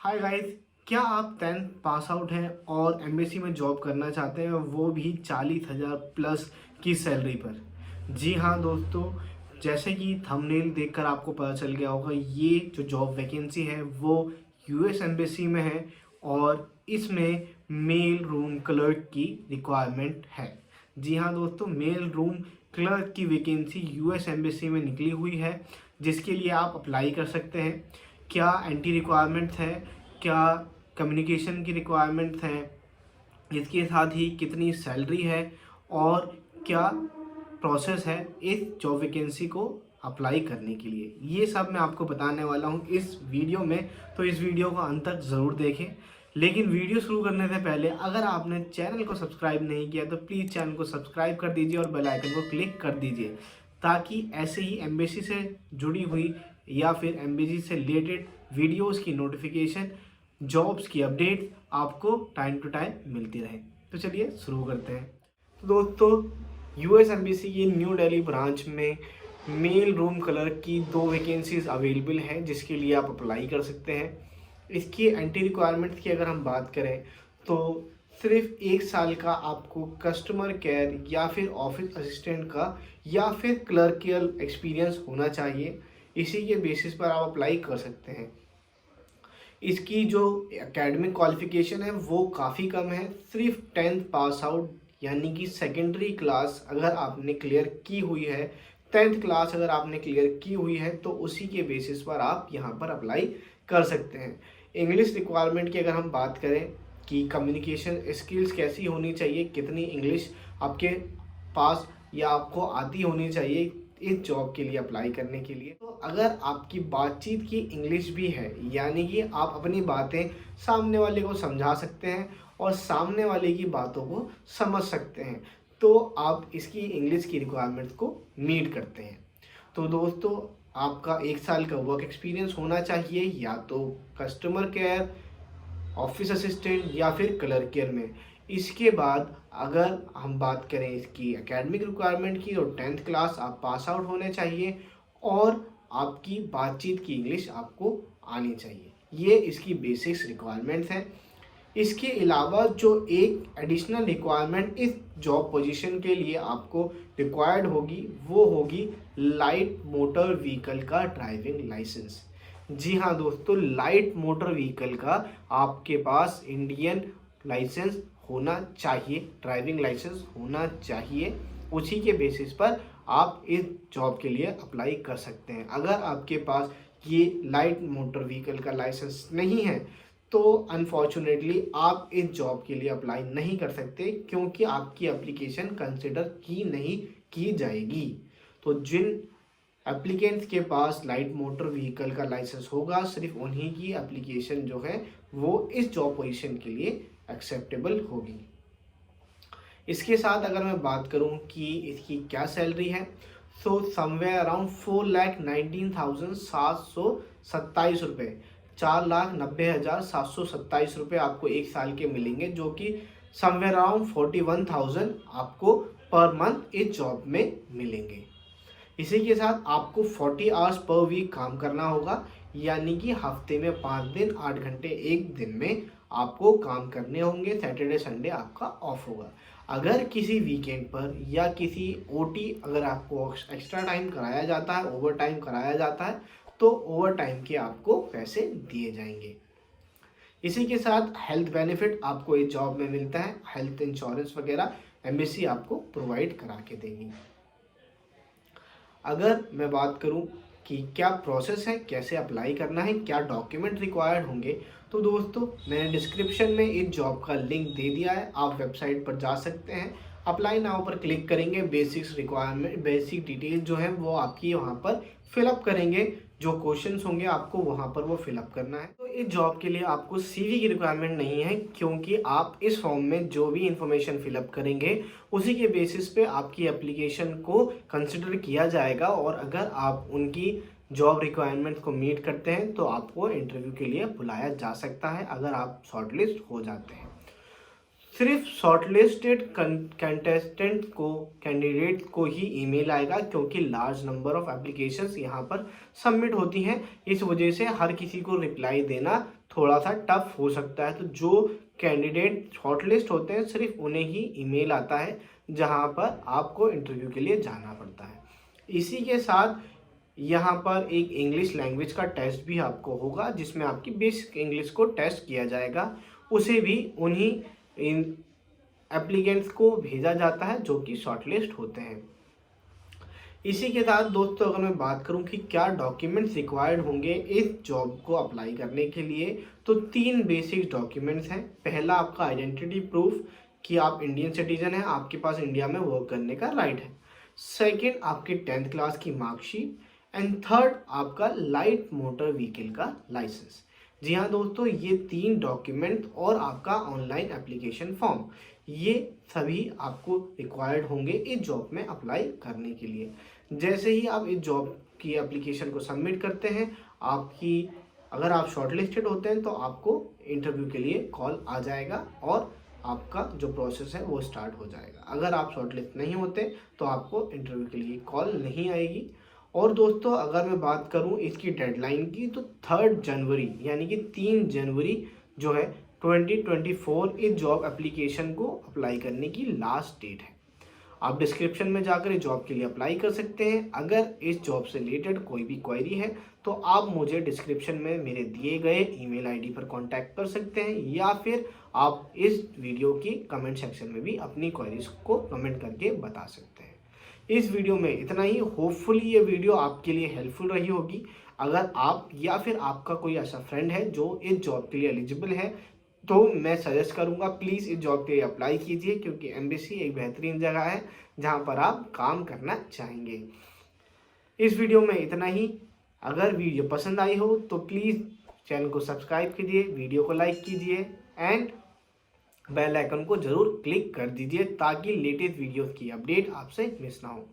Hi guys, क्या आप 10th pass out हैं और एम्बेसी में जॉब करना चाहते हैं, वो भी 40,000 प्लस की सैलरी पर। जी हाँ दोस्तों, जैसे कि थंबनेल देखकर आपको पता चल गया होगा, ये जो जॉब वैकेंसी है वो यूएस एम्बेसी में है और इसमें मेल रूम क्लर्क की रिक्वायरमेंट है। जी हाँ दोस्तों, मेल रूम क्लर्क की वैकेंसी यूएस एम्बेसी में निकली हुई है, जिसके लिए आप अप्लाई कर सकते हैं। क्या एंटी रिक्वायरमेंट्स है, क्या कम्युनिकेशन की रिक्वायरमेंट्स हैं, इसके साथ ही कितनी सैलरी है और क्या प्रोसेस है इस जॉब वैकेंसी को अप्लाई करने के लिए, ये सब मैं आपको बताने वाला हूँ इस वीडियो में। तो इस वीडियो को अंत तक ज़रूर देखें। लेकिन वीडियो शुरू करने से पहले अगर आपने चैनल को सब्सक्राइब नहीं किया तो प्लीज़ चैनल को सब्सक्राइब कर दीजिए और बेल आइकन को क्लिक कर दीजिए, ताकि ऐसे ही एम्बेसी से जुड़ी हुई या फिर एम्बेसी से रिलेटेड वीडियोज़ की नोटिफिकेशन, जॉब्स की अपडेट आपको टाइम टू टाइम मिलती रहे। तो चलिए शुरू करते हैं। तो दोस्तों, यूएस एम्बेसी की न्यू दिल्ली ब्रांच में मेल रूम क्लर्क की 2 वैकेंसीज अवेलेबल हैं, जिसके लिए आप अप्लाई कर सकते हैं। इसकी एंटी रिक्वायरमेंट्स की अगर हम बात करें तो सिर्फ 1 साल का आपको कस्टमर केयर या फिर ऑफिस असिस्टेंट का या फिर क्लर्कियल एक्सपीरियंस होना चाहिए। इसी के बेसिस पर आप अप्लाई कर सकते हैं। इसकी जो एकेडमिक क्वालिफिकेशन है वो काफ़ी कम है, सिर्फ 10th पास आउट यानी कि सेकेंडरी क्लास अगर आपने क्लियर की हुई है, 10th क्लास अगर आपने क्लियर की हुई है तो उसी के बेसिस पर आप यहाँ पर अप्लाई कर सकते हैं। इंग्लिश रिक्वायरमेंट की अगर हम बात करें कि कम्युनिकेशन स्किल्स कैसी होनी चाहिए, कितनी इंग्लिश आपके पास या आपको आती होनी चाहिए इस जॉब के लिए अप्लाई करने के लिए। तो अगर आपकी बातचीत की इंग्लिश भी है, यानी कि आप अपनी बातें सामने वाले को समझा सकते हैं और सामने वाले की बातों को समझ सकते हैं, तो आप इसकी इंग्लिश की रिक्वायरमेंट्स को मीट करते हैं। तो दोस्तों, आपका 1 साल का वर्क एक्सपीरियंस होना चाहिए, या तो कस्टमर केयर, ऑफिस असिस्टेंट या फिर क्लर्कियल में। इसके बाद अगर हम बात करें इसकी एकेडमिक रिक्वायरमेंट की, तो 10th क्लास आप पास आउट होने चाहिए और आपकी बातचीत की इंग्लिश आपको आनी चाहिए। ये इसकी बेसिक्स रिक्वायरमेंट्स हैं। इसके अलावा जो एक एडिशनल रिक्वायरमेंट इस जॉब पोजीशन के लिए आपको रिक्वायर्ड होगी, वो होगी लाइट मोटर व्हीकल का ड्राइविंग लाइसेंस। जी हाँ दोस्तों, लाइट मोटर व्हीकल का आपके पास इंडियन लाइसेंस होना चाहिए, ड्राइविंग लाइसेंस होना चाहिए। उसी के बेसिस पर आप इस जॉब के लिए अप्लाई कर सकते हैं। अगर आपके पास ये लाइट मोटर व्हीकल का लाइसेंस नहीं है तो अनफॉर्चुनेटली आप इस जॉब के लिए अप्लाई नहीं कर सकते, क्योंकि आपकी एप्लीकेशन कंसिडर की नहीं की जाएगी। तो जिन एप्लीकेंट्स के पास लाइट मोटर व्हीकल का लाइसेंस होगा, सिर्फ उन्हीं की एप्लीकेशन जो है वो इस जॉब पोजीशन के लिए एक्सेप्टेबल होगी। इसके साथ अगर मैं बात करूं कि इसकी क्या सैलरी है, तो समवेयर अराउंड 4,19,727 रुपये, 4,90,727 आपको 1 साल के मिलेंगे, जो कि समवेयर अराउंड 41,000 आपको पर मंथ इस जॉब में मिलेंगे। इसी के साथ आपको 40 आवर्स पर वीक काम करना होगा, यानी कि हफ्ते में 5 दिन 8 घंटे एक दिन में आपको काम करने होंगे। सैटरडे संडे आपका ऑफ होगा। अगर किसी वीकेंड पर या किसी ओटी अगर आपको एक्स्ट्रा टाइम कराया जाता है, ओवर टाइम कराया जाता है, तो ओवर टाइम के आपको पैसे दिए जाएंगे। इसी के साथ हेल्थ बेनिफिट आपको इस जॉब में मिलता है, हेल्थ इंश्योरेंस वगैरह एम्बेसी आपको प्रोवाइड करा के देगी। अगर मैं बात करूं कि क्या प्रोसेस है, कैसे अप्लाई करना है, क्या डॉक्यूमेंट रिक्वायर्ड होंगे, तो दोस्तों मैंने डिस्क्रिप्शन में इस जॉब का लिंक दे दिया है, आप वेबसाइट पर जा सकते हैं। अप्लाई नाउ पर क्लिक करेंगे, बेसिक्स रिक्वायरमेंट बेसिक डिटेल जो है वो आपकी वहाँ पर फिलअप करेंगे, जो क्वेश्चंस होंगे आपको वहाँ पर वो फिलअप करना है। तो इस जॉब के लिए आपको सीवी की रिक्वायरमेंट नहीं है, क्योंकि आप इस फॉर्म में जो भी इंफॉर्मेशन फिलअप करेंगे उसी के बेसिस पे आपकी एप्लीकेशन को कंसिडर किया जाएगा, और अगर आप उनकी जॉब रिक्वायरमेंट को मीट करते हैं तो आपको इंटरव्यू के लिए बुलाया जा सकता है, अगर आप शॉर्टलिस्ट हो जाते हैं। सिर्फ शॉर्टलिस्टेड कंटेस्टेंट को कैंडिडेट को ही ईमेल आएगा, क्योंकि लार्ज नंबर ऑफ एप्लीकेशंस यहाँ पर सबमिट होती हैं। इस वजह से हर किसी को रिप्लाई देना थोड़ा सा टफ हो सकता है। तो जो कैंडिडेट शॉर्टलिस्ट होते हैं सिर्फ उन्हें ही ईमेल आता है जहां पर आपको इंटरव्यू के लिए जाना पड़ता है। इसी के साथ यहाँ पर एक इंग्लिश लैंग्वेज का टेस्ट भी आपको होगा जिसमें आपकी बेसिक इंग्लिश को टेस्ट किया जाएगा। उसे भी उन्हीं इन एप्लीकेंट्स को भेजा जाता है जो कि शॉर्टलिस्ट होते हैं। इसी के साथ दोस्तों अगर मैं बात करूं कि क्या डॉक्यूमेंट्स रिक्वायर्ड होंगे इस जॉब को अप्लाई करने के लिए, तो 3 बेसिक डॉक्यूमेंट्स हैं। पहला आपका आइडेंटिटी प्रूफ कि आप इंडियन सिटीजन हैं, आपके पास इंडिया में वर्क करने का राइट है। सेकंड आपकी 10th क्लास की मार्कशीट एंड थर्ड आपका लाइट मोटर व्हीकल का लाइसेंस। जी हाँ दोस्तों, ये 3 डॉक्यूमेंट और आपका ऑनलाइन एप्लीकेशन फॉर्म, ये सभी आपको रिक्वायर्ड होंगे इस जॉब में अप्लाई करने के लिए। जैसे ही आप इस जॉब की एप्लीकेशन को सबमिट करते हैं, आपकी अगर आप शॉर्टलिस्टेड होते हैं तो आपको इंटरव्यू के लिए कॉल आ जाएगा और आपका जो प्रोसेस है वो स्टार्ट हो जाएगा। अगर आप शॉर्टलिस्ट नहीं होते तो आपको इंटरव्यू के लिए कॉल नहीं आएगी। और दोस्तों अगर मैं बात करूं इसकी डेडलाइन की, तो 3 जनवरी यानी कि 3 जनवरी जो है 2024 इस जॉब एप्लीकेशन को अप्लाई करने की लास्ट डेट है। आप डिस्क्रिप्शन में जाकर इस जॉब के लिए अप्लाई कर सकते हैं। अगर इस जॉब से रिलेटेड कोई भी क्वेरी है तो आप मुझे डिस्क्रिप्शन में मेरे दिए गए ईमेल आईडी पर कांटेक्ट कर सकते हैं, या फिर आप इस वीडियो की कमेंट सेक्शन में भी अपनी क्वेरीज को कमेंट करके बता सकते हैं। इस वीडियो में इतना ही। होपफुली ये वीडियो आपके लिए हेल्पफुल रही होगी। अगर आप या फिर आपका कोई ऐसा फ्रेंड है जो इस जॉब के लिए एलिजिबल है तो मैं सजेस्ट करूंगा प्लीज़ इस जॉब के लिए अप्लाई कीजिए, क्योंकि एम्बेसी एक बेहतरीन जगह है जहां पर आप काम करना चाहेंगे। इस वीडियो में इतना ही। अगर वीडियो पसंद आई हो तो प्लीज़ चैनल को सब्सक्राइब कीजिए, वीडियो को लाइक कीजिए एंड बेल आइकन को ज़रूर क्लिक कर दीजिए ताकि लेटेस्ट वीडियोस की अपडेट आपसे मिस ना हो।